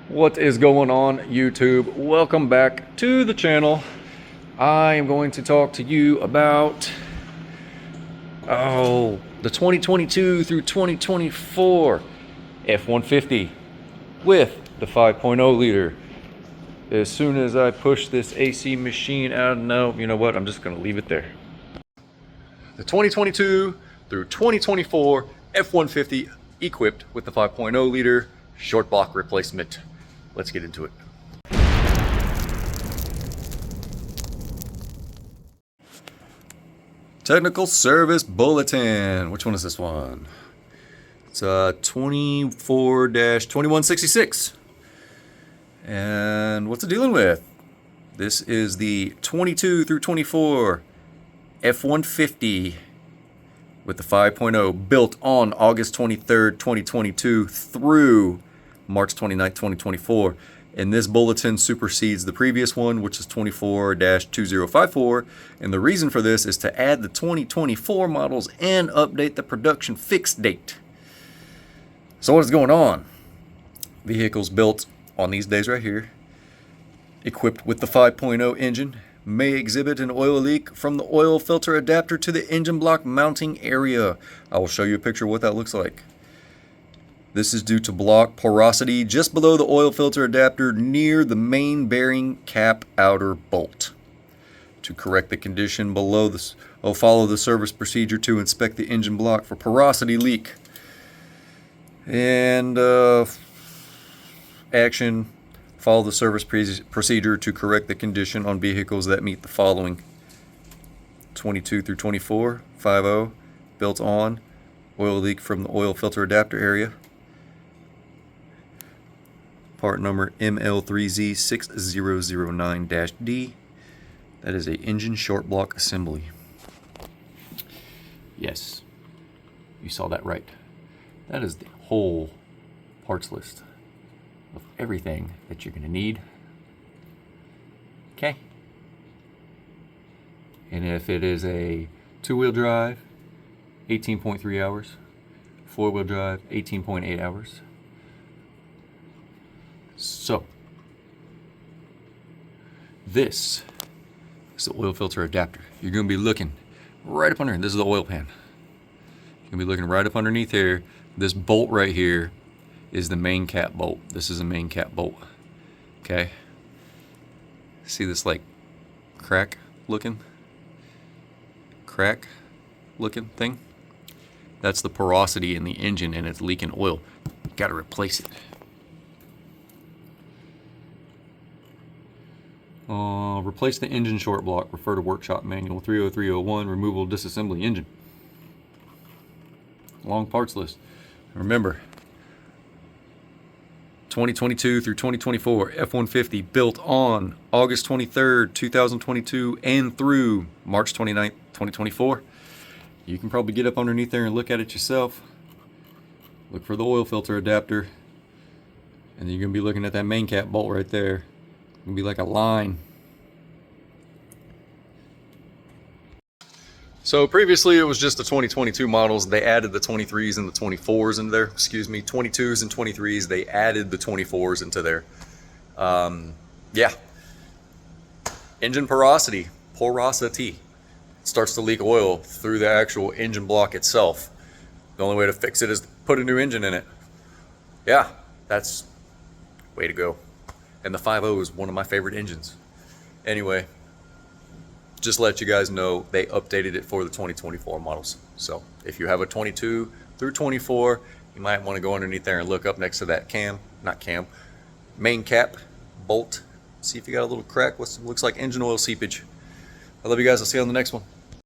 What is going on, YouTube? Welcome back to the channel. I am going to talk to you about the 2022 through 2024 F-150 with the 5.0 liter. As soon as I push this AC machine out, no, you know what? I'm just going to leave it there. The 2022 through 2024 F-150 equipped with the 5.0 liter short block replacement. Let's get into it. Technical Service Bulletin. Which one is this one? It's 24-2166. And what's it dealing with? This is the 22 through 24 F-150 with the 5.0 built on August 23rd, 2022 through March 29th, 2024. And this bulletin supersedes the previous one, which is 24-2054. And the reason for this is to add the 2024 models and update the production fixed date. So what is going on? Vehicles built on these days right here, equipped with the 5.0 engine, may exhibit an oil leak from the oil filter adapter to the engine block mounting area. I will show you a picture of what that looks like. This is due to block porosity just below the oil filter adapter near the main bearing cap outer bolt. To correct the condition below this, follow the service procedure to inspect the engine block for porosity leak. And action, follow the service procedure to correct the condition on vehicles that meet the following: 22 through 24 5.0 built on oil leak from the oil filter adapter area. Part number ML3Z6009-D. That is a engine short block assembly. Yes, you saw that right. That is the whole parts list of everything that you're going to need. Okay. And if it is a two-wheel drive, 18.3 hours. Four-wheel drive, 18.8 hours. So, this is the oil filter adapter. You're going to be looking right up under. This is the oil pan. You're going to be looking right up underneath here. This bolt right here is the main cap bolt. This is a main cap bolt. Okay. See this like crack looking thing? That's the porosity in the engine and it's leaking oil. Got to replace it. Replace the engine short block. Refer to workshop manual 30301. Removal disassembly engine. Long parts list. Remember, 2022 through 2024 F-150 built on August 23rd, 2022 and through March 29th, 2024. You can probably get up underneath there and look at it yourself. Look for the oil filter adapter. And then you're going to be looking at that main cap bolt right there. It's going to be like a line. So previously it was just the 2022 models. They added the 23s and the 24s into there. Excuse me, 22s and 23s. They added the 24s into there. Yeah. Engine porosity. It starts to leak oil through the actual engine block itself. The only way to fix it is to put a new engine in it. Yeah, that's way to go. And the 5.0 is one of my favorite engines. Anyway, just let you guys know they updated it for the 2024 models. So if you have a 22 through 24, you might want to go underneath there and look up next to that main cap bolt. See if you got a little crack. What looks like engine oil seepage. I love you guys. I'll see you on the next one.